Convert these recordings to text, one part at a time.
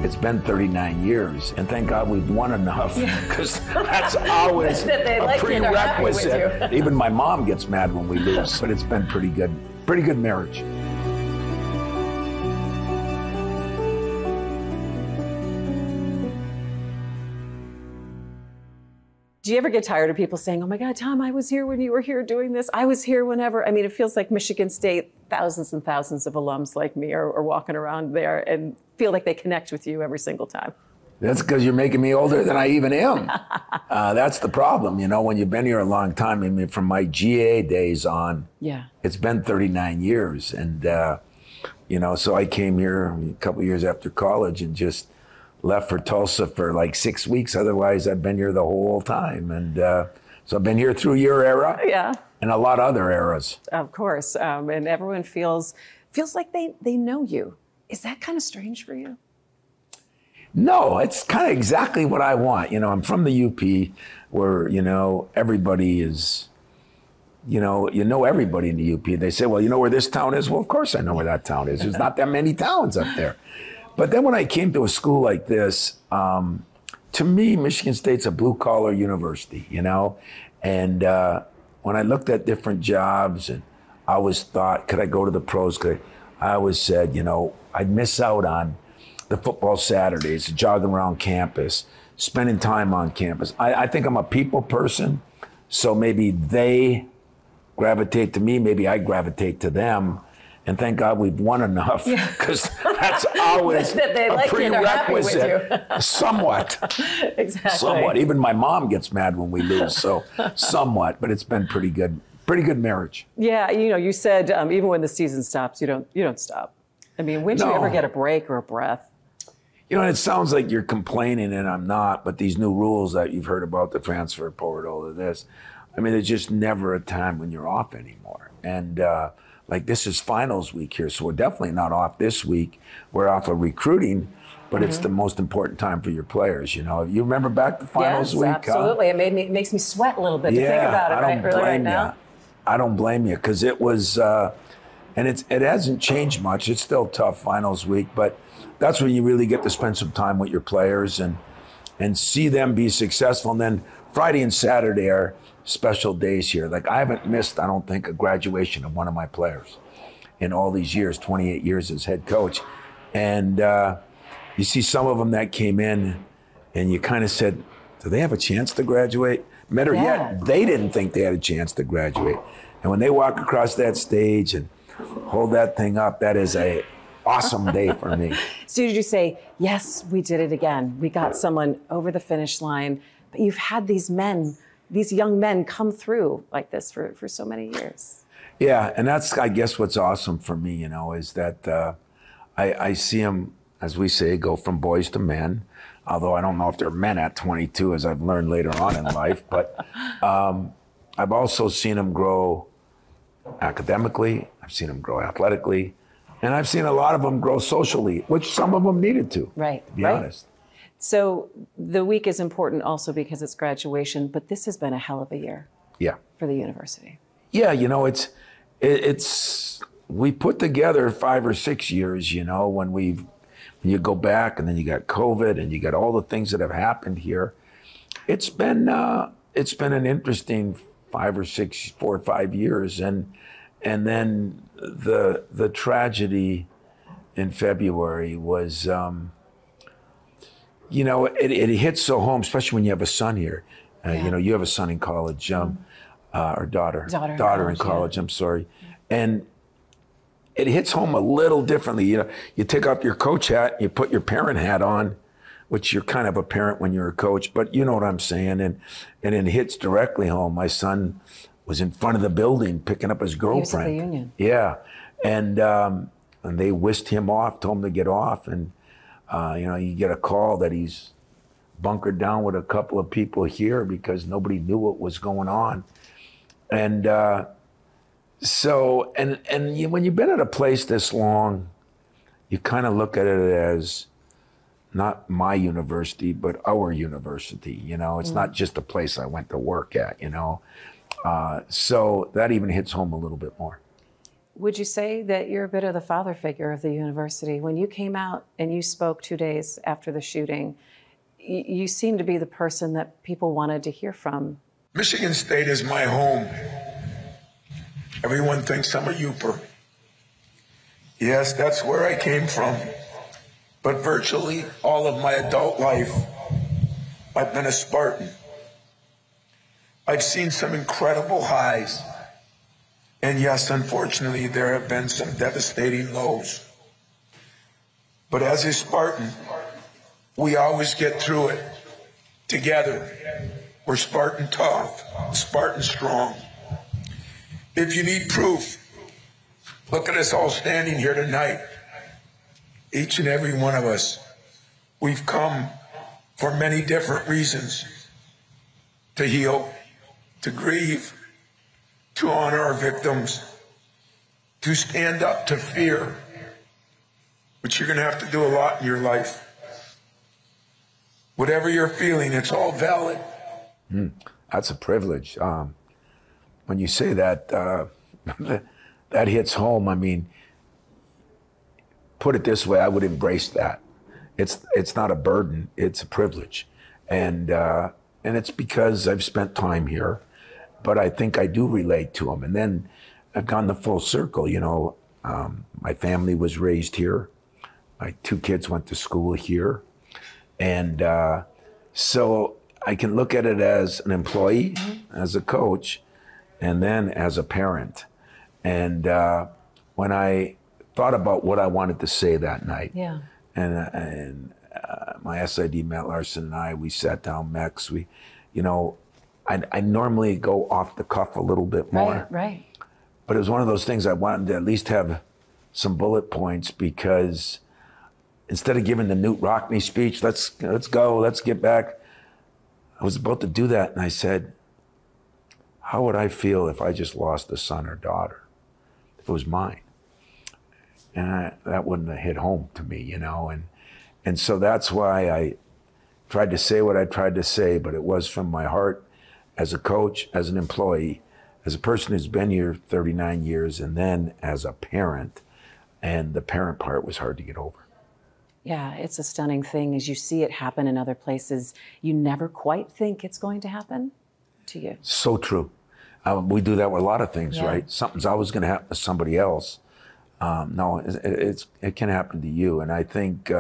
It's been 39 years, and thank God we've won enough, because that's always a prerequisite. Even my mom gets mad when we lose, but it's been pretty good marriage. Do you ever get tired of people saying, oh my God, Tom, I was here when you were here doing this. I was here whenever. I mean, it feels like Michigan State, thousands and thousands of alums like me are walking around there and feel like they connect with you every single time. That's because you're making me older than I even am. That's the problem, you know, when you've been here a long time. I mean, from my GA days on, it's been 39 years. And, you know, so I came here a couple years after college and just left for Tulsa for like 6 weeks. Otherwise, I've been here the whole time. And so I've been here through your era and a lot of other eras. Of course. And everyone feels like they know you. Is that kind of strange for you? No, it's kind of exactly what I want. You know, I'm from the UP where, you know, everybody is, you know everybody in the UP. They say, well, you know where this town is? Well, of course I know where that town is. There's not that many towns up there. But then when I came to a school like this, to me, Michigan State's a blue-collar university, you know? And when I looked at different jobs, and I always thought, could I go to the pros? I always said, you know, I'd miss out on the football Saturdays, jogging around campus, spending time on campus. I think I'm a people person, so maybe they gravitate to me, maybe I gravitate to them. And thank God we've won enough, because that's always a prerequisite. Somewhat. Exactly. Somewhat. Even my mom gets mad when we lose, so somewhat. But it's been pretty good marriage. Yeah, you know, you said even when the season stops, you don't stop. I mean, when do you ever get a break or a breath? You know, it sounds like you're complaining, and I'm not. But these new rules that you've heard about, the transfer portal, or this, I mean, there's just never a time when you're off anymore. And like, this is finals week here, so we're definitely not off this week. We're off of recruiting, but it's the most important time for your players. You know, you remember back to finals week? Absolutely. It makes me sweat a little bit to think about it right now. I don't blame you, because it was, and it hasn't changed much. It's still tough finals week, but that's when you really get to spend some time with your players and see them be successful. And then Friday and Saturday are special days here. Like, I haven't missed, I don't think, a graduation of one of my players in all these years, 28 years as head coach. And you see some of them that came in and you kind of said, do they have a chance to graduate? Better yet, they didn't think they had a chance to graduate. And when they walk across that stage and hold that thing up, that is a awesome day for me. So did you say, yes, we did it again. We got someone over the finish line, but you've had these young men come through like this for so many years. Yeah, and that's, I guess, what's awesome for me, you know, is that I see them, as we say, go from boys to men, although I don't know if they're men at 22, as I've learned later on in life, but I've also seen them grow academically, I've seen them grow athletically, and I've seen a lot of them grow socially, which some of them needed to be honest. So the week is important also because it's graduation, but this has been a hell of a year for the university. Yeah, you know, we put together 5 or 6 years, you know, when you go back, and then you got COVID and you got all the things that have happened here. It's been an interesting 4 or 5 years, and then the tragedy in February was, you know, it hits so home, especially when you have a son here. You know, you have a son in college, or daughter in college. I'm sorry, and it hits home a little differently. You know, you take off your coach hat, you put your parent hat on, which you're kind of a parent when you're a coach, but you know what I'm saying, and it hits directly home. My son was in front of the building picking up his girlfriend. He was at the union. Yeah, and they whisked him off, told him to get off, and you know, you get a call that he's bunkered down with a couple of people here because nobody knew what was going on, and so when you've been at a place this long, you kind of look at it as not my university, but our university. You know, it's not just a place I went to work at. You know, so that even hits home a little bit more. Would you say that you're a bit of the father figure of the university? When you came out and you spoke 2 days after the shooting, you seemed to be the person that people wanted to hear from. Michigan State is my home. Everyone thinks I'm a Yooper. Yes, that's where I came from. But virtually all of my adult life, I've been a Spartan. I've seen some incredible highs. And yes, unfortunately, there have been some devastating lows. But as a Spartan, we always get through it together. We're Spartan tough, Spartan strong. If you need proof, look at us all standing here tonight. Each and every one of us. We've come for many different reasons. To heal, to grieve, to honor our victims, to stand up to fear, which you're going to have to do a lot in your life. Whatever you're feeling, it's all valid. That's a privilege. When you say that, that hits home. I mean, put it this way, I would embrace that. It's not a burden, it's a privilege. And it's because I've spent time here, but I think I do relate to them. And then I've gone the full circle, you know. My family was raised here. My 2 kids went to school here. And so I can look at it as an employee, as a coach, and then as a parent. And when I thought about what I wanted to say that night, and my SID, Matt Larson, and I, we sat down, Mex, I normally go off the cuff a little bit more. Right. But it was one of those things I wanted to at least have some bullet points, because instead of giving the Newt Rockney speech, let's go, let's get back, I was about to do that, and I said, how would I feel if I just lost a son or daughter, if it was mine? And that wouldn't have hit home to me, you know? And so that's why I tried to say what I tried to say, but it was from my heart as a coach, as an employee, as a person who's been here 39 years, and then as a parent. And the parent part was hard to get over. Yeah, it's a stunning thing. As you see it happen in other places, you never quite think it's going to happen to you. So true. We do that with a lot of things, right? Something's always going to happen to somebody else. No, it can happen to you. And I think,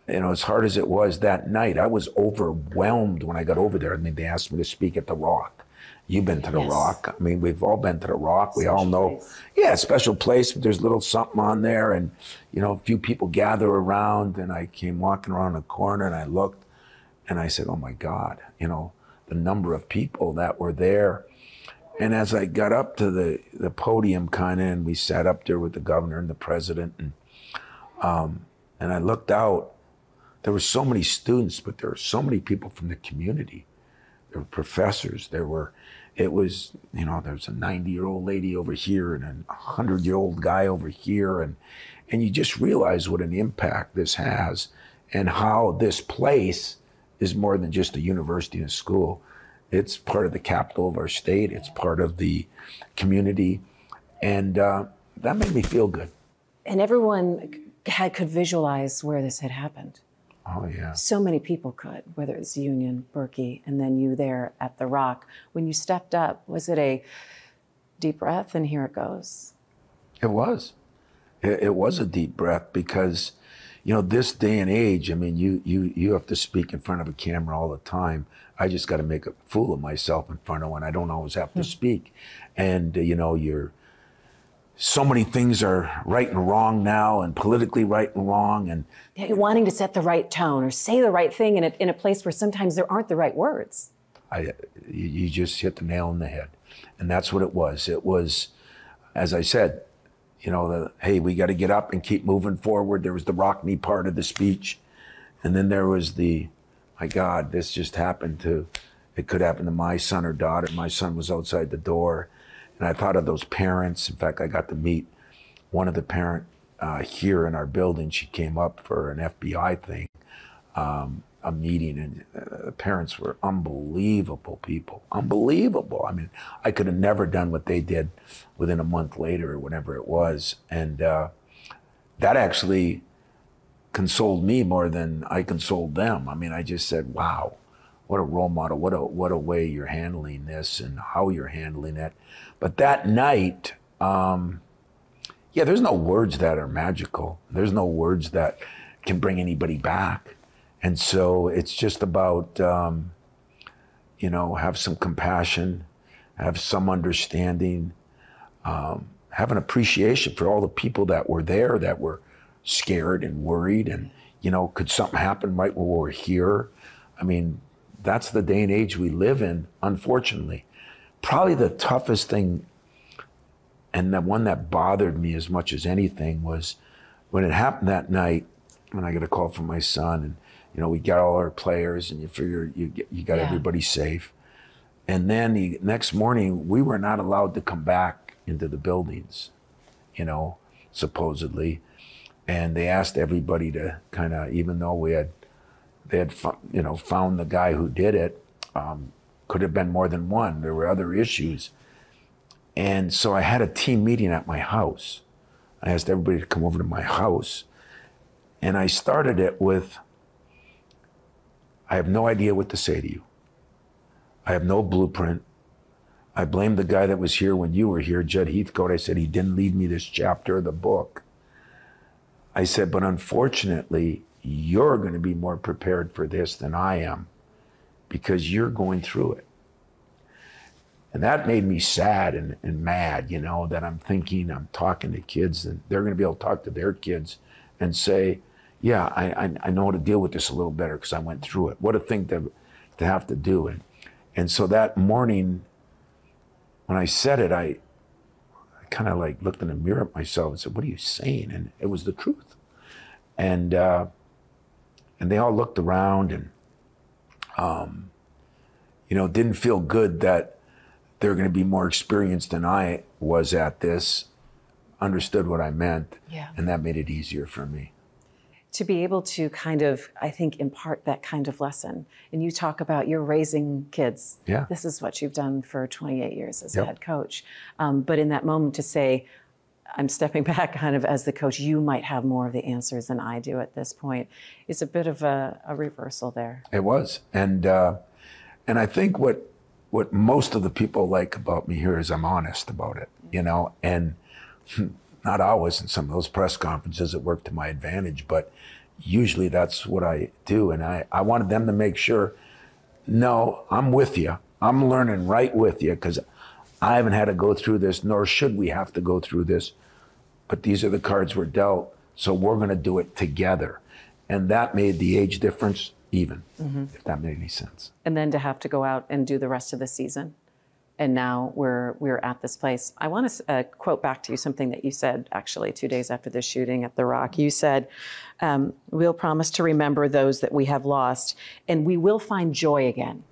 as hard as it was that night, I was overwhelmed when I got over there. I mean, they asked me to speak at the Rock. You've been to the Rock. I mean, we've all been to the Rock. We all know. Yeah, special place. There's a little something on there. And, a few people gather around. And I came walking around the corner and I looked and I said, oh my God, the number of people that were there. And as I got up to the podium kind of, and we sat up there with the governor and the president, and I looked out, there were so many students, but there were so many people from the community. There were professors, there was a 90-year-old lady over here and a 100-year-old guy over here. And you just realize what an impact this has, and how this place is more than just a university and a school. It's part of the capital of our state. It's part of the community. And that made me feel good. And everyone could visualize where this had happened. Oh, yeah. So many people could, whether it's Union, Berkey, and then you there at the Rock. When you stepped up, was it a deep breath and here it goes? It was. It was a deep breath, because, this day and age, I mean, you have to speak in front of a camera all the time. I just got to make a fool of myself in front of one. I don't always have to speak. And, so many things are right and wrong now, and politically right and wrong. And you're wanting to set the right tone or say the right thing in a place where sometimes there aren't the right words. You just hit the nail on the head. And that's what it was. It was, as I said, hey, we got to get up and keep moving forward. There was the Rockney part of the speech. And then there was my God, this just happened it could happen to my son or daughter. My son was outside the door. And I thought of those parents. In fact, I got to meet one of the parent here in our building. She came up for an FBI thing. a meeting, and the parents were unbelievable people, unbelievable. I mean, I could have never done what they did within a month later or whatever it was. And that actually consoled me more than I consoled them. I mean, I just said, wow, what a role model, what a way you're handling this and how you're handling it. But that night, yeah, there's no words that are magical. There's no words that can bring anybody back. And so it's just about, you know, have some compassion, have some understanding, have an appreciation for all the people that were there, that were scared and worried, and, you know, could something happen right when we're here? I mean, that's the day and age we live in, unfortunately. Probably the toughest thing, and the one that bothered me as much as anything, was when it happened that night, when I got a call from my son, and, you know, we got all our players, and you figure you got everybody safe. And then the next morning, we were not allowed to come back into the buildings, you know, supposedly. And they asked everybody to kind of, even though they had you know, found the guy who did it, could have been more than one. There were other issues. And so I had a team meeting at my house. I asked everybody to come over to my house. And I started it with, I have no idea what to say to you. I have no blueprint. I blame the guy that was here when you were here, Judd Heathcote. I said, he didn't leave me this chapter of the book. I said, but unfortunately, you're going to be more prepared for this than I am, because you're going through it. And that made me sad and mad, you know, that I'm thinking, I'm talking to kids, and they're going to be able to talk to their kids and say, yeah, I know how to deal with this a little better because I went through it. What a thing to have to do. And so that morning, when I said it, I kind of like looked in the mirror at myself and said, what are you saying? And it was the truth. And they all looked around, and, you know, didn't feel good that they're going to be more experienced than I was at this, understood what I meant, and that made it easier for me. To be able to kind of, I think, impart that kind of lesson. And you talk about you're raising kids. Yeah. This is what you've done for 28 years as a head coach. But in that moment to say, I'm stepping back kind of as the coach, you might have more of the answers than I do at this point, is a bit of a reversal there. It was. And I think what most of the people like about me here is I'm honest about it, you know, and not always in some of those press conferences it worked to my advantage, but usually that's what I do. And I wanted them to make sure, no, I'm with you. I'm learning right with you, because I haven't had to go through this, nor should we have to go through this, but these are the cards we're dealt, so we're going to do it together. And that made the age difference even, if that made any sense. And then to have to go out and do the rest of the season. And now we're at this place. I want to quote back to you something that you said actually 2 days after the shooting at the Rock. You said, we'll promise to remember those that we have lost, and we will find joy again.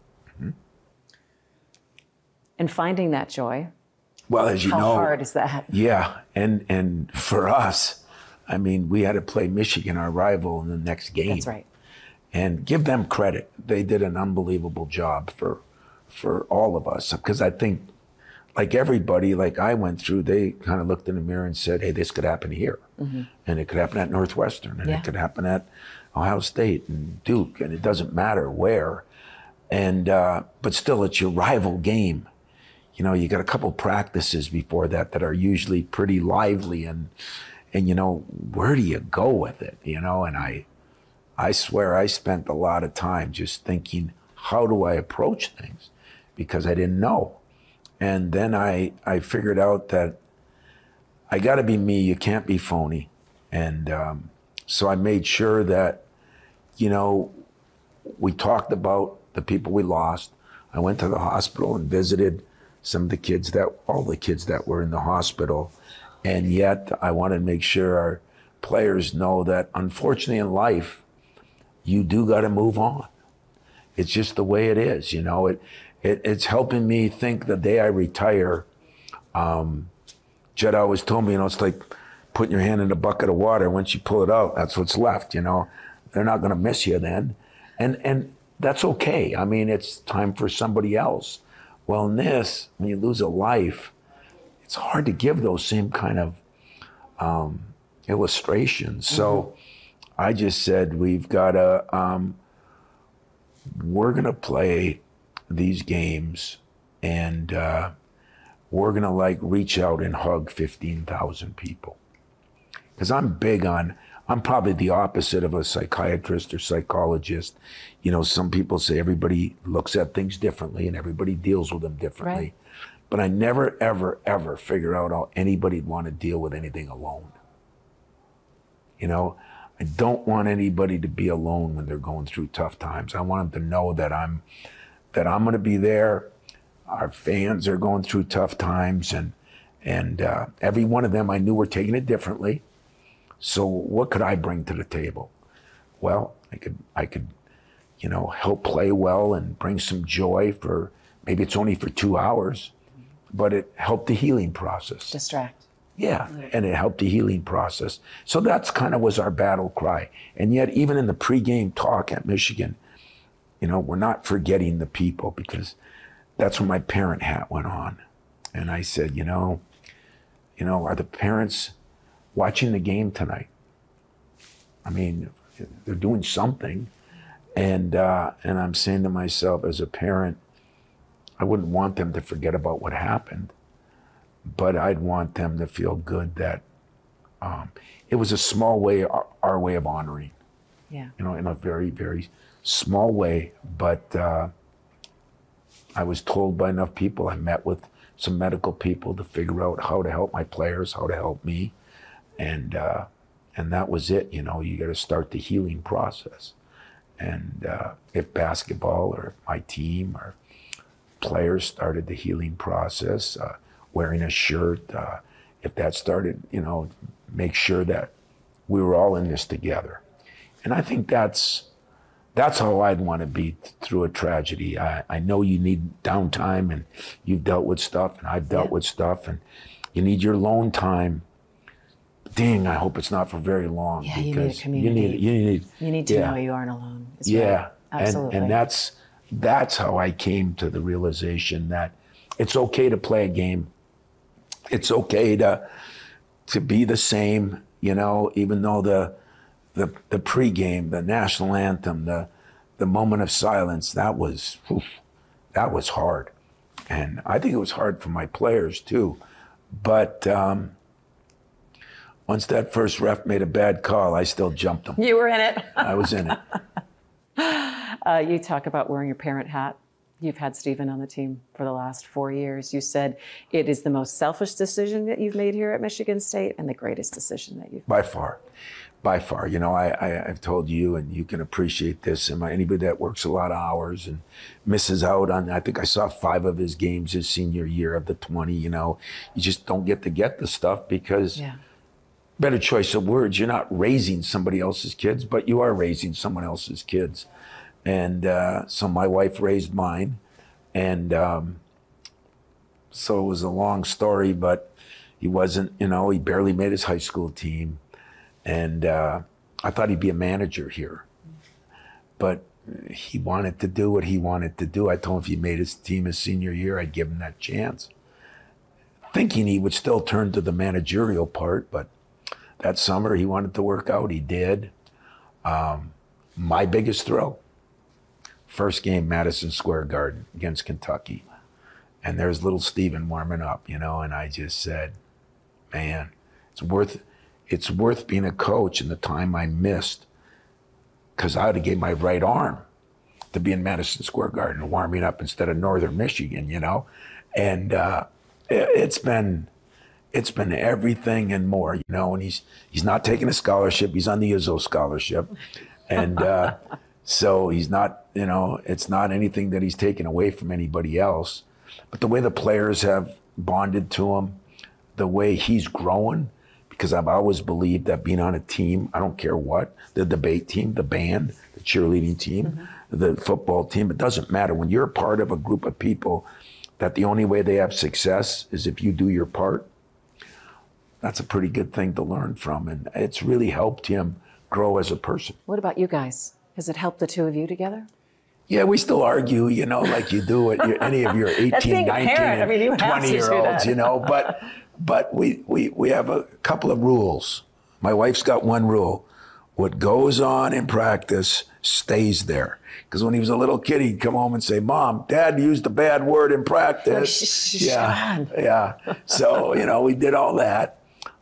And finding that joy, well, as you know, how hard is that? Yeah, and for us, I mean, we had to play Michigan, our rival, in the next game. That's right. And give them credit. They did an unbelievable job for all of us. Because I think, like everybody, like I went through, they kind of looked in the mirror and said, hey, this could happen here. And it could happen at Northwestern, and it could happen at Ohio State and Duke, and it doesn't matter where. And but still, it's your rival game. You know, you got a couple practices before that are usually pretty lively, and you know, where do you go with it? You know, and I swear I spent a lot of time just thinking, how do I approach things? Because I didn't know. And then I figured out that I got to be me. You can't be phony. And so I made sure that, you know, we talked about the people we lost. I went to the hospital and visited all the kids that were in the hospital. And yet I wanted to make sure our players know that, unfortunately in life, you do got to move on. It's just the way it is, you know. It's helping me think the day I retire. Jed always told me, you know, it's like putting your hand in a bucket of water. Once you pull it out, that's what's left, you know. They're not going to miss you then. And that's okay. I mean, it's time for somebody else. Well, in this, when you lose a life, it's hard to give those same kind of illustrations. So I just said, we've got to, we're going to play these games, and we're going to like reach out and hug 15,000 people. Because I'm probably the opposite of a psychiatrist or psychologist. You know, some people say everybody looks at things differently and everybody deals with them differently. Right. But I never, ever, ever figure out how anybody'd want to deal with anything alone. You know, I don't want anybody to be alone when they're going through tough times. I want them to know that I'm going to be there. Our fans are going through tough times, and every one of them I knew were taking it differently. So what could I bring to the table? Well, I could, you know, help play well and bring some joy for, maybe it's only for 2 hours, but it helped the healing process. Distract. Yeah, and it helped the healing process. So that's kind of was our battle cry. And yet, even in the pregame talk at Michigan, you know, we're not forgetting the people, because that's when my parent hat went on. And I said, you know, are the parents watching the game tonight? I mean, they're doing something. And I'm saying to myself, as a parent, I wouldn't want them to forget about what happened, but I'd want them to feel good that it was a small way, our way of honoring. Yeah. You know, in a very, very small way. But I was told by enough people, I met with some medical people to figure out how to help my players, how to help me. And that was it. You know, you got to start the healing process. And if basketball or my team or players started the healing process, wearing a shirt, if that started, you know, make sure that we were all in this together. And I think that's how I'd want to be through a tragedy. I know you need downtime, and you've dealt with stuff, and I've dealt with stuff, and you need your alone time. Dang, I hope it's not for very long. Yeah, because you need a community. You need to know you aren't alone. Yeah, absolutely. And that's how I came to the realization that it's okay to play a game. It's okay to be the same, you know, even though the pregame, the national anthem, the moment of silence, that was hard. And I think it was hard for my players too. But once that first ref made a bad call, I still jumped him. You were in it. I was in it. You talk about wearing your parent hat. You've had Stephen on the team for the last 4 years. You said it is the most selfish decision that you've made here at Michigan State and the greatest decision that you've made. By far. You know, I've told you, and you can appreciate this, and anybody that works a lot of hours and misses out on, I think I saw 5 of his games his senior year of the 20, you know, you just don't get the stuff because, better choice of words, you're not raising somebody else's kids, but you are raising someone else's kids. And so my wife raised mine. And so it was a long story, but he wasn't, you know, he barely made his high school team. And I thought he'd be a manager here. But he wanted to do what he wanted to do. I told him if he made his team his senior year, I'd give him that chance. Thinking he would still turn to the managerial part, but that summer he wanted to work out, he did. My biggest thrill, first game, Madison Square Garden against Kentucky. And there's little Stephen warming up, you know, and I just said, man, it's worth being a coach in the time I missed, because I would have gave my right arm to be in Madison Square Garden warming up instead of Northern Michigan, you know. And it's been everything and more, you know. And he's not taking a scholarship. He's on the Izzo scholarship. And so he's not, you know, it's not anything that he's taken away from anybody else. But the way the players have bonded to him, the way he's growing, because I've always believed that being on a team, I don't care what, the debate team, the band, the cheerleading team, the football team, it doesn't matter. When you're a part of a group of people that the only way they have success is if you do your part, that's a pretty good thing to learn from. And it's really helped him grow as a person. What about you guys? Has it helped the two of you together? Yeah, we still argue, you know, like you do at any of your 18, 19, and 20-year-olds, you know. But we have a couple of rules. My wife's got one rule. What goes on in practice stays there. Because when he was a little kid, he'd come home and say, Mom, Dad used a bad word in practice. Yeah. So, you know, we did all that.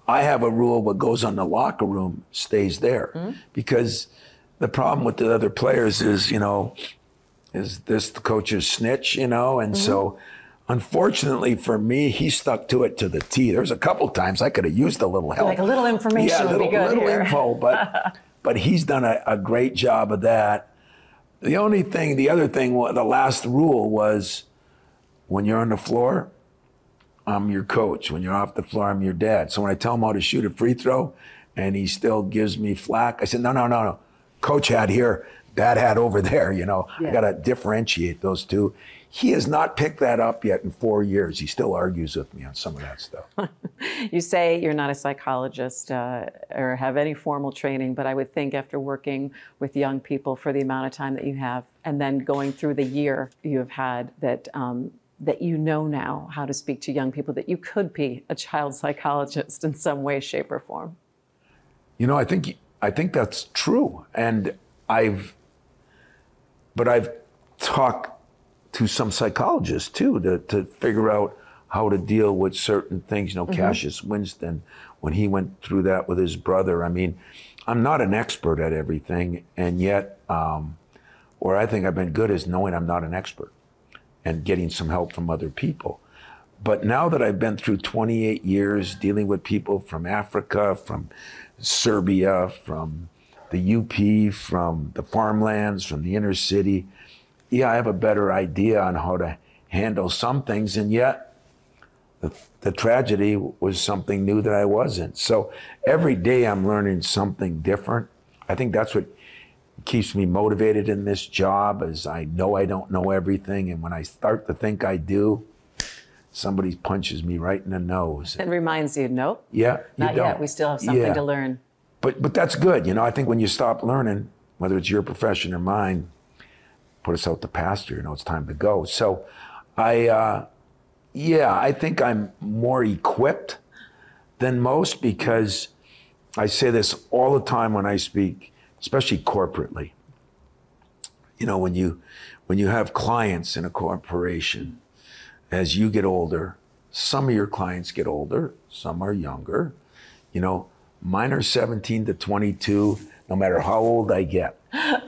I have a rule, what goes on in the locker room stays there. Because the problem with the other players is, you know, is this the coach's snitch, you know? And so, unfortunately for me, he stuck to it to the T. There's a couple times I could have used a little help. Like a little information would be good little here. info, but he's done a great job of that. The other thing, the last rule was when you're on the floor, I'm your coach. When you're off the floor, I'm your dad. So when I tell him how to shoot a free throw and he still gives me flack, I said, no. Coach had here, dad had over there, you know. I got to differentiate those two. He has not picked that up yet in 4 years. He still argues with me on some of that stuff. You say you're not a psychologist or have any formal training, but I would think after working with young people for the amount of time that you have, and then going through the year you have had, that that you know now how to speak to young people, that you could be a child psychologist in some way, shape, or form. You know, I think that's true, and I've talked to some psychologists too to figure out how to deal with certain things. You know, Cassius Winston, when he went through that with his brother. I mean, I'm not an expert at everything, and yet where I think I've been good is knowing I'm not an expert and getting some help from other people. But now that I've been through 28 years dealing with people from Africa, from Serbia, from the UP, from the farmlands, from the inner city, yeah, I have a better idea on how to handle some things, and yet the tragedy was something new that I wasn't. So every day I'm learning something different. I think that's what keeps me motivated in this job, is I know I don't know everything, and when I start to think I do, somebody punches me right in the nose. And reminds you, nope. Yeah, not yet. We still have something to learn. But that's good. You know, I think when you stop learning, whether it's your profession or mine, put us out to pasture, you know, it's time to go. So I think I'm more equipped than most, because I say this all the time when I speak, especially corporately. You know, when you have clients in a corporation, as you get older, some of your clients get older, some are younger. You know, mine are 17 to 22, no matter how old I get.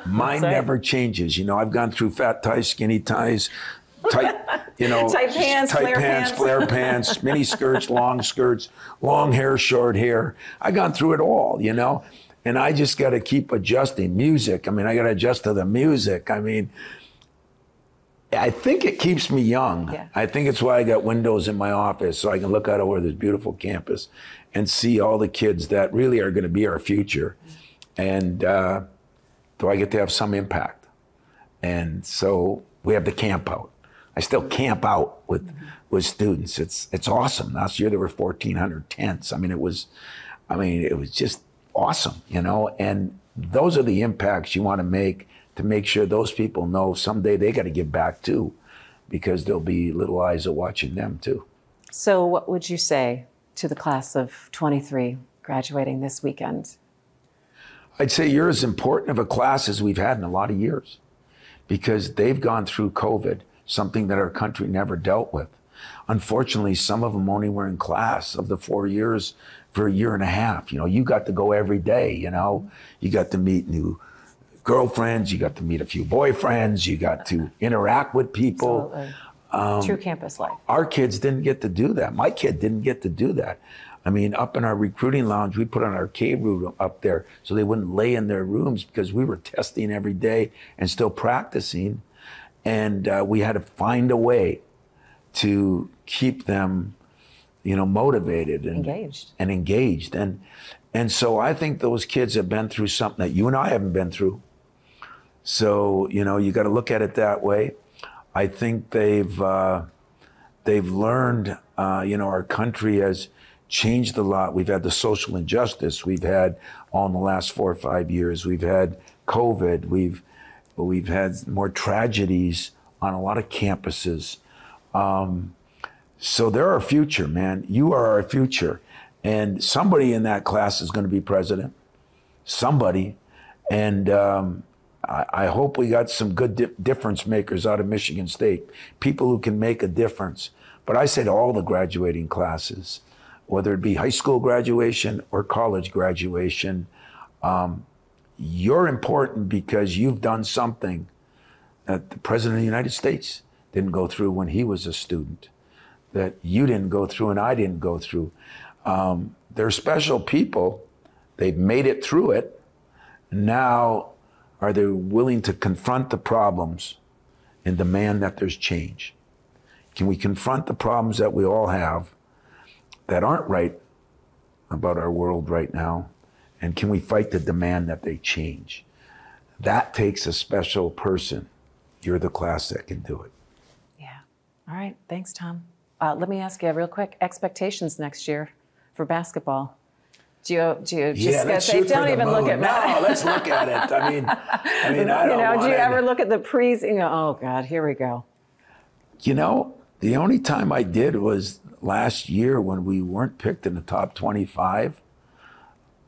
Mine never changes. You know, I've gone through fat ties, skinny ties, tight, you know, tight pants, flare pants, mini skirts, long hair, short hair. I've gone through it all, you know, and I just got to keep adjusting. Music, I mean, I got to adjust to the music. I mean, I think it keeps me young. Yeah. I think it's why I got windows in my office, so I can look out over this beautiful campus and see all the kids that really are going to be our future. And do I get to have some impact? And so we have the camp out. I still camp out with students. It's awesome. Last year there were 1,400 tents. I mean, it was just awesome, you know. And those are the impacts you want to make sure those people know someday they got to give back too, because there'll be little eyes watching them too. So what would you say to the class of 23 graduating this weekend? I'd say you're as important of a class as we've had in a lot of years, because they've gone through COVID, something that our country never dealt with. Unfortunately, some of them only were in class of the 4 years for a year and a half. You know, you got to go every day, you know. You got to meet new girlfriends, you got to meet a few boyfriends, you got to interact with people. Absolutely. True campus life. Our kids didn't get to do that. My kid didn't get to do that. I mean, up in our recruiting lounge, we put an arcade room up there so they wouldn't lay in their rooms, because we were testing every day and still practicing. And we had to find a way to keep them, you know, motivated and engaged. And so I think those kids have been through something that you and I haven't been through. So, you know, you got to look at it that way. I think they've learned, you know, our country has changed a lot. We've had the social injustice we've had all in the last 4 or 5 years. We've had COVID. We've had more tragedies on a lot of campuses. So they're our future, man. You are our future. And somebody in that class is going to be president. Somebody. And I hope we got some good difference makers out of Michigan State, people who can make a difference. But I say to all the graduating classes, whether it be high school graduation or college graduation, you're important because you've done something that the President of the United States didn't go through when he was a student, that you didn't go through and I didn't go through. They're special people. They've made it through it. Now, are they willing to confront the problems and demand that there's change? Can we confront the problems that we all have that aren't right about our world right now? And can we fight to demand that they change? That takes a special person. You're the class that can do it. Yeah. All right. Thanks, Tom. Let me ask you real quick, expectations next year for basketball. Do you just say, don't even look at that? No, let's look at it. I mean, I don't want do you ever look at the pre's and go, oh God, here we go? You know, the only time I did was last year when we weren't picked in the top 25.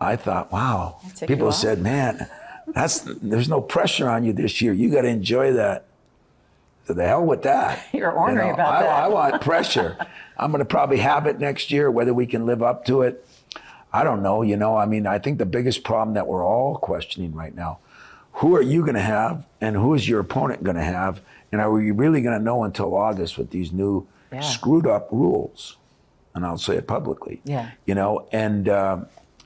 I thought, wow. People said, man, there's no pressure on you this year. You got to enjoy that. So the hell with that. You're ornery about that. I want pressure. I'm going to probably have it next year, whether we can live up to it. I don't know. I mean, I think the biggest problem that we're all questioning right now, who are you going to have and who is your opponent going to have? And are we really going to know until August with these new screwed up rules? And I'll say it publicly. Yeah.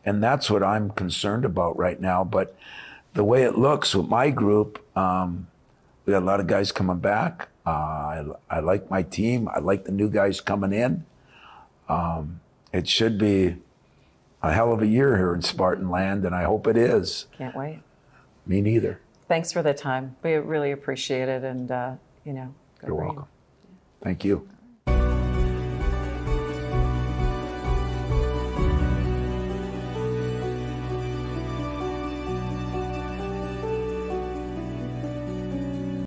And that's what I'm concerned about right now. But the way it looks with my group, we got a lot of guys coming back. I like my team. I like the new guys coming in. It should be a hell of a year here in Spartan Land, and I hope it is. Can't wait. Me neither. Thanks for the time. We really appreciate it, and You're welcome. Thank you.